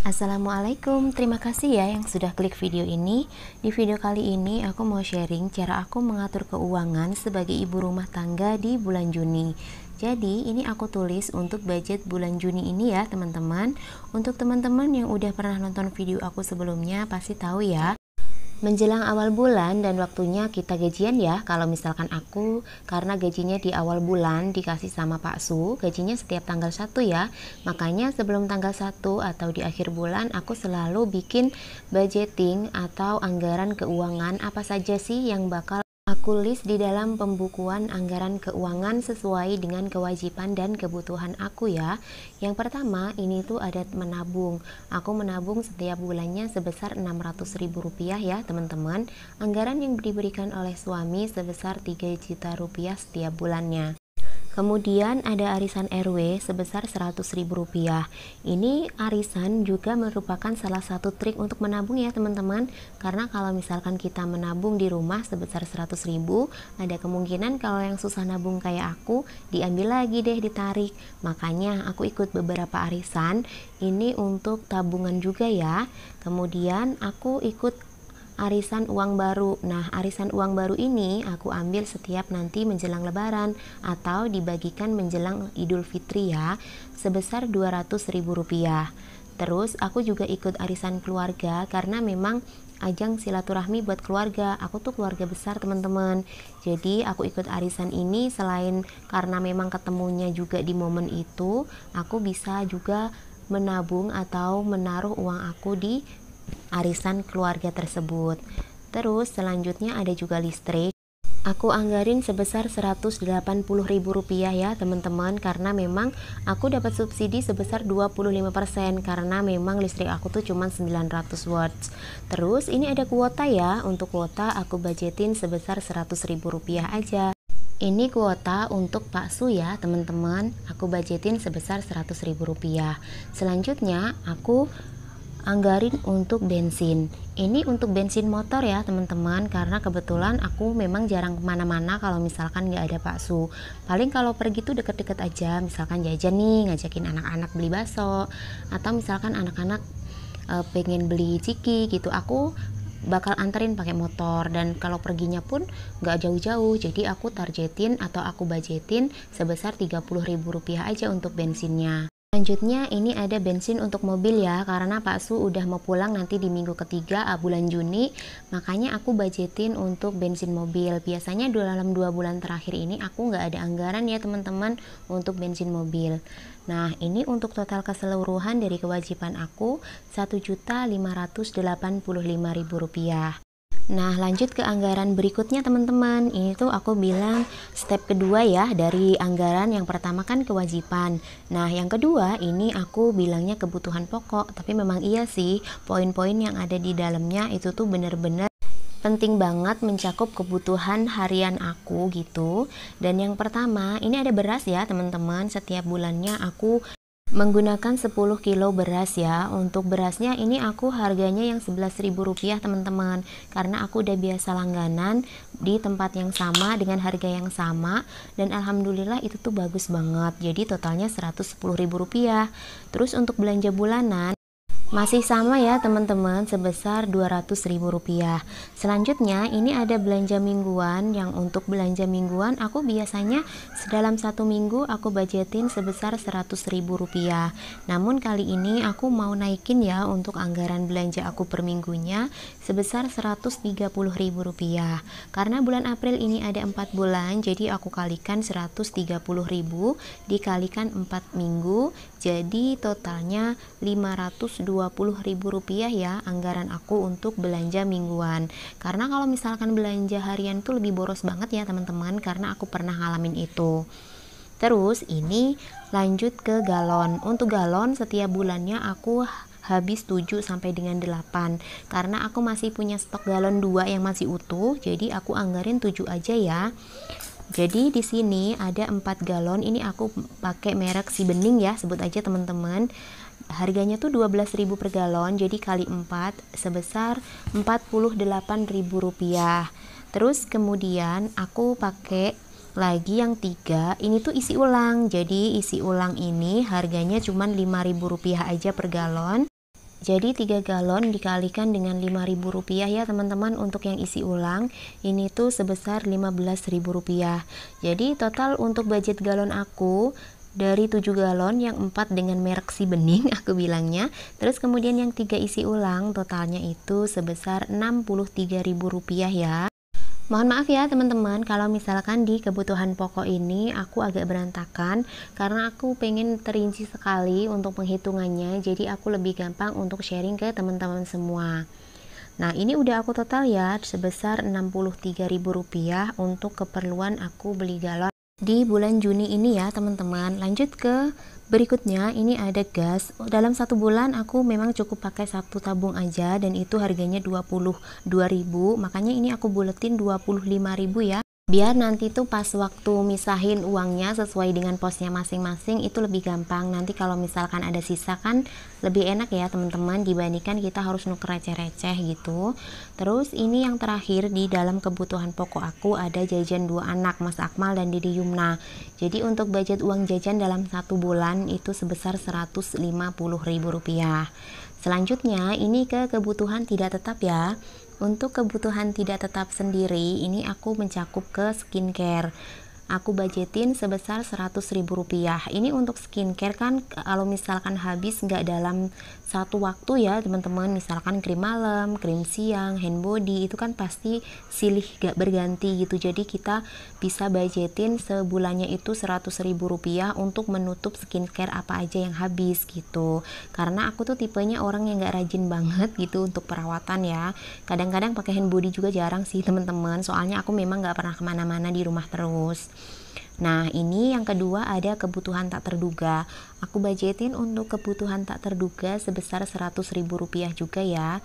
Assalamualaikum, terima kasih ya yang sudah klik video ini. Di video kali ini aku mau sharing cara aku mengatur keuangan sebagai ibu rumah tangga di bulan Juni. Jadi ini aku tulis untuk budget bulan Juni ini ya teman-teman. Untuk teman-teman yang udah pernah nonton video aku sebelumnya pasti tahu ya, menjelang awal bulan dan waktunya kita gajian ya. Kalau misalkan aku, karena gajinya di awal bulan dikasih sama Pak Su, gajinya setiap tanggal 1 ya. Makanya sebelum tanggal 1 atau di akhir bulan aku selalu bikin budgeting atau anggaran keuangan apa saja sih yang bakal aku list di dalam pembukuan anggaran keuangan sesuai dengan kewajiban dan kebutuhan aku ya. Yang pertama ini tuh ada menabung. Aku menabung setiap bulannya sebesar Rp600.000 ya teman-teman. Anggaran yang diberikan oleh suami sebesar Rp3 juta setiap bulannya. Kemudian ada arisan RW sebesar Rp100.000. Ini arisan juga merupakan salah satu trik untuk menabung ya teman-teman. Karena kalau misalkan kita menabung di rumah sebesar 100.000, ada kemungkinan kalau yang susah nabung kayak aku, diambil lagi deh, ditarik. Makanya aku ikut beberapa arisan, ini untuk tabungan juga ya. Kemudian aku ikut arisan uang baru. Nah, arisan uang baru ini aku ambil setiap nanti menjelang lebaran atau dibagikan menjelang Idul Fitri ya, sebesar Rp200.000. Terus aku juga ikut arisan keluarga karena memang ajang silaturahmi buat keluarga. Aku tuh keluarga besar teman-teman. Jadi aku ikut arisan ini selain karena memang ketemunya juga di momen itu, aku bisa juga menabung atau menaruh uang aku di arisan keluarga tersebut. Terus selanjutnya ada juga listrik. Aku anggarin sebesar Rp180.000 ya teman-teman, karena memang aku dapat subsidi sebesar 25% karena memang listrik aku tuh cuma 900 watts. Terus ini ada kuota ya. Untuk kuota aku budgetin sebesar Rp100.000 aja. Ini kuota untuk Pak Su ya teman-teman. Aku budgetin sebesar Rp100.000. Selanjutnya aku anggarin untuk bensin. Ini untuk bensin motor ya teman-teman, karena kebetulan aku memang jarang kemana-mana kalau misalkan nggak ada Pak Su. Paling kalau pergi tuh deket-deket aja, misalkan jajan nih, ngajakin anak-anak beli bakso, atau misalkan anak-anak pengen beli ciki gitu, aku bakal anterin pakai motor. Dan kalau perginya pun nggak jauh-jauh, jadi aku targetin atau aku budgetin sebesar Rp30.000 aja untuk bensinnya. Selanjutnya ini ada bensin untuk mobil ya, karena Pak Su udah mau pulang nanti di minggu ketiga bulan Juni, makanya aku budgetin untuk bensin mobil. Biasanya dalam 2 bulan terakhir ini aku nggak ada anggaran ya teman-teman untuk bensin mobil. Nah ini untuk total keseluruhan dari kewajiban aku Rp1.585.000. Nah lanjut ke anggaran berikutnya teman-teman. Ini tuh aku bilang step kedua ya dari anggaran. Yang pertama kan kewajiban. Nah yang kedua ini aku bilangnya kebutuhan pokok. Tapi memang iya sih, poin-poin yang ada di dalamnya itu tuh bener-bener penting banget mencakup kebutuhan harian aku gitu. Dan yang pertama ini ada beras ya teman-teman. Setiap bulannya aku menggunakan 10 kilo beras ya. Untuk berasnya ini aku harganya yang Rp11.000 teman-teman, karena aku udah biasa langganan di tempat yang sama dengan harga yang sama, dan alhamdulillah itu tuh bagus banget. Jadi totalnya Rp110.000. Terus untuk belanja bulanan masih sama ya teman-teman, sebesar Rp200.000. Selanjutnya ini ada belanja mingguan. Yang untuk belanja mingguan aku biasanya dalam 1 minggu aku budgetin sebesar Rp100.000. Namun kali ini aku mau naikin ya untuk anggaran belanja aku per minggunya sebesar Rp130.000. Karena bulan April ini ada 4 bulan, jadi aku kalikan Rp130.000 dikalikan 4 minggu, jadi totalnya Rp520.000 ya anggaran aku untuk belanja mingguan. Karena kalau misalkan belanja harian itu lebih boros banget ya teman-teman, karena aku pernah ngalamin itu. Terus ini lanjut ke galon. Untuk galon setiap bulannya aku habis 7 sampai dengan 8, karena aku masih punya stok galon 2 yang masih utuh, jadi aku anggarin 7 aja ya. Jadi di sini ada 4 galon. Ini aku pakai merek Si Bening ya, sebut aja teman-teman. Harganya tuh Rp12.000 per galon, jadi kali 4 sebesar Rp48.000. Terus kemudian aku pakai lagi yang 3, ini tuh isi ulang. Jadi isi ulang ini harganya cuma Rp5.000 aja per galon. Jadi 3 galon dikalikan dengan Rp5.000 ya teman-teman. Untuk yang isi ulang ini tuh sebesar Rp15.000. Jadi total untuk budget galon aku dari 7 galon, yang 4 dengan merek si bening aku bilangnya, terus kemudian yang 3 isi ulang, totalnya itu sebesar Rp63.000 ya. Mohon maaf ya teman-teman kalau misalkan di kebutuhan pokok ini aku agak berantakan, karena aku pengen terinci sekali untuk penghitungannya, jadi aku lebih gampang untuk sharing ke teman-teman semua. Nah, ini udah aku total ya sebesar Rp63.000 untuk keperluan aku beli galon di bulan Juni ini ya teman-teman. Lanjut ke berikutnya, ini ada gas. Dalam 1 bulan aku memang cukup pakai 1 tabung aja, dan itu harganya Rp22.000, makanya ini aku buletin Rp25.000 ya, biar nanti tuh pas waktu misahin uangnya sesuai dengan posnya masing-masing itu lebih gampang. Nanti kalau misalkan ada sisa kan lebih enak ya teman-teman, dibandingkan kita harus nuker receh-receh gitu. Terus ini yang terakhir di dalam kebutuhan pokok aku ada jajan 2 anak, Mas Akmal dan Didi Yumna. Jadi untuk budget uang jajan dalam 1 bulan itu sebesar Rp150.000. Selanjutnya ini ke kebutuhan tidak tetap ya. Untuk kebutuhan tidak tetap sendiri ini aku mencakup ke skincare. Aku budgetin sebesar Rp100.000. Ini untuk skincare kan kalau misalkan habis nggak dalam satu waktu ya teman-teman, misalkan krim malam, krim siang, hand body itu kan pasti silih gak berganti gitu. Jadi kita bisa budgetin sebulannya itu Rp100.000 untuk menutup skincare apa aja yang habis gitu. Karena aku tuh tipenya orang yang gak rajin banget gitu untuk perawatan ya. Kadang-kadang pakai hand body juga jarang sih teman-teman, soalnya aku memang gak pernah kemana-mana di rumah terus. Nah, ini yang kedua ada kebutuhan tak terduga. Aku budgetin untuk kebutuhan tak terduga sebesar Rp100.000 juga ya.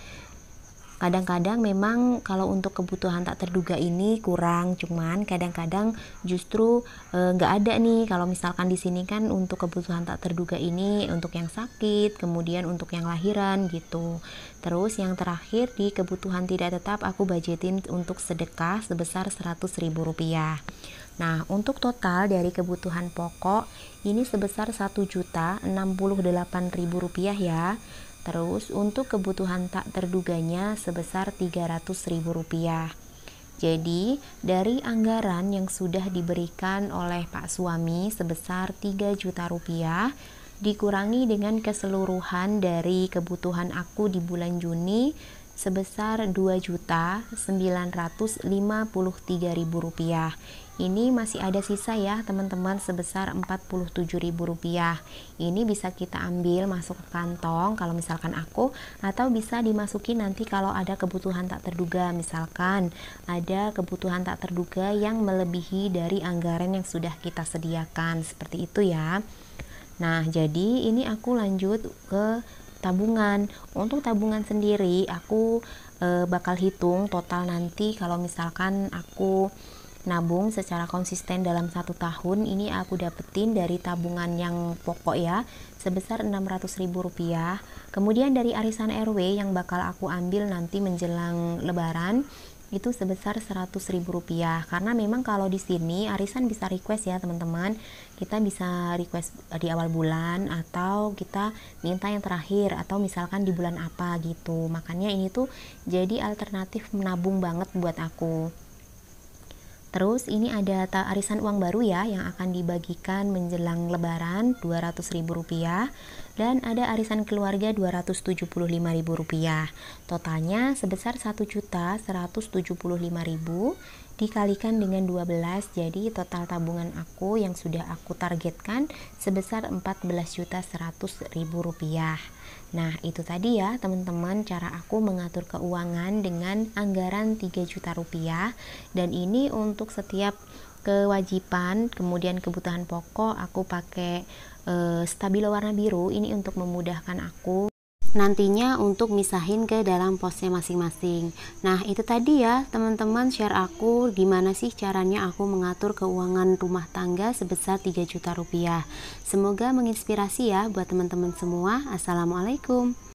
Kadang-kadang memang kalau untuk kebutuhan tak terduga ini kurang, cuman kadang-kadang justru nggak ada nih. Kalau misalkan di sini kan untuk kebutuhan tak terduga ini untuk yang sakit, kemudian untuk yang lahiran gitu. Terus yang terakhir di kebutuhan tidak tetap aku budgetin untuk sedekah sebesar Rp100.000. Nah, untuk total dari kebutuhan pokok ini sebesar Rp1.068.000 ya. Terus untuk kebutuhan tak terduganya sebesar Rp300.000. Jadi dari anggaran yang sudah diberikan oleh Pak suami sebesar Rp3 juta dikurangi dengan keseluruhan dari kebutuhan aku di bulan Juni sebesar Rp2.953.000. Ini masih ada sisa ya teman-teman sebesar Rp47.000. Ini bisa kita ambil masuk ke kantong kalau misalkan aku, atau bisa dimasuki nanti kalau ada kebutuhan tak terduga. Misalkan ada kebutuhan tak terduga yang melebihi dari anggaran yang sudah kita sediakan, seperti itu ya. Nah, jadi ini aku lanjut ke tabungan. Untuk tabungan sendiri aku bakal hitung total nanti kalau misalkan aku nabung secara konsisten dalam 1 tahun, ini aku dapetin dari tabungan yang pokok ya sebesar Rp600.000. Kemudian dari arisan RW yang bakal aku ambil nanti menjelang lebaran itu sebesar Rp100.000. Karena memang kalau di sini arisan bisa request ya teman-teman, kita bisa request di awal bulan atau kita minta yang terakhir atau misalkan di bulan apa gitu. Makanya ini tuh jadi alternatif menabung banget buat aku. Terus ini ada arisan uang baru ya yang akan dibagikan menjelang lebaran Rp200.000, dan ada arisan keluarga Rp275.000. Totalnya sebesar Rp1.175.000 dikalikan dengan 12, jadi total tabungan aku yang sudah aku targetkan sebesar Rp14.100.000. Nah, itu tadi ya teman-teman cara aku mengatur keuangan dengan anggaran Rp3 juta, dan ini untuk setiap kewajiban, kemudian kebutuhan pokok aku pakai stabilo warna biru. Ini untuk memudahkan aku nantinya untuk misahin ke dalam posnya masing-masing. Nah, itu tadi ya teman-teman share aku gimana sih caranya aku mengatur keuangan rumah tangga sebesar Rp3 juta. Semoga menginspirasi ya buat teman-teman semua. Assalamualaikum.